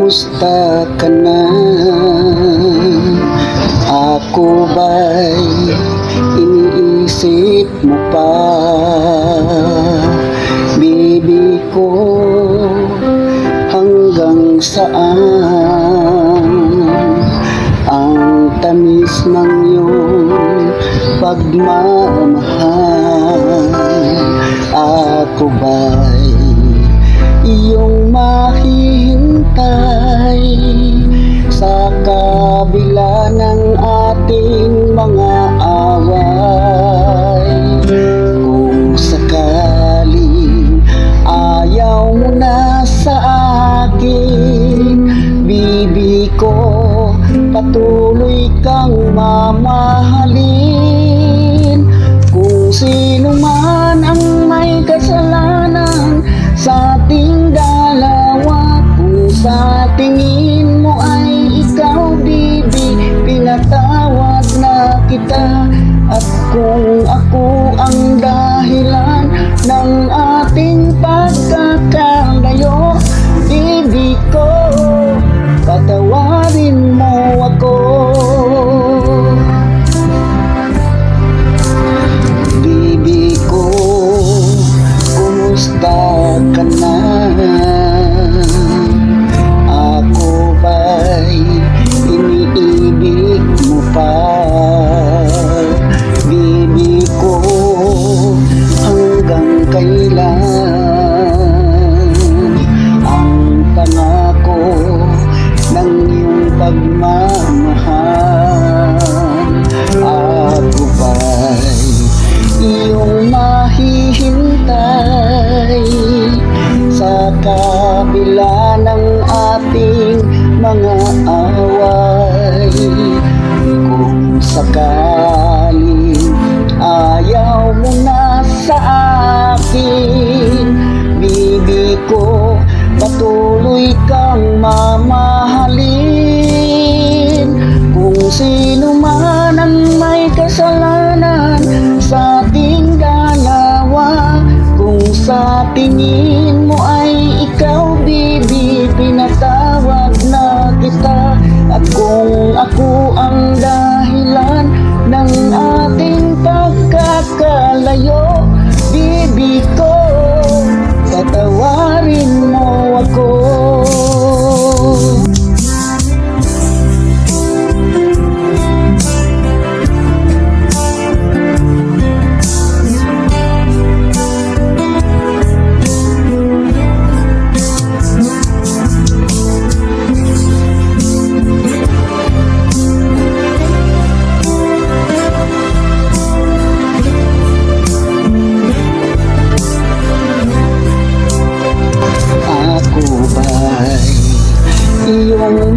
Kumusta ka na? Ako ba'y iniisip mo pa? Bibi ko, hanggang saan ang tamis ng iyong pagmamahal? Ako ba'y iyong mahihintay sa kabila ng ating mga away? Kung sakaling ayaw mo na sa akin, bibi ko, patuloy kang mamahalin. Kung sino man ang may kasalanan sa ating dalawa, kung sa tingin mo ay ikaw, bibi, pinatawad na kita. At kung ako ang dahilan ng ating pagkakalayo, bibi ko, patawarin mo ako. Bibi ko, kumusta ka na? Ako ba'y iniibig mo pa? Bibi ko, hanggang kailan ang pangako ng iyong pagmamahal? Ako ba'y iyong mahihintay sa kabila ng ating mga away? Kung sakaling ayaw mo na sa akin, bibi ko, patuloy kang mamahalin. Kung sino man ang may kasalanan sa ating dalawa, kung sa tingin mo ay ikaw, bibi, pinatawad na kita. At kung ako ang dahilan ng ating pagkakalayo, bibi ko, patawarin mo ako. Iyong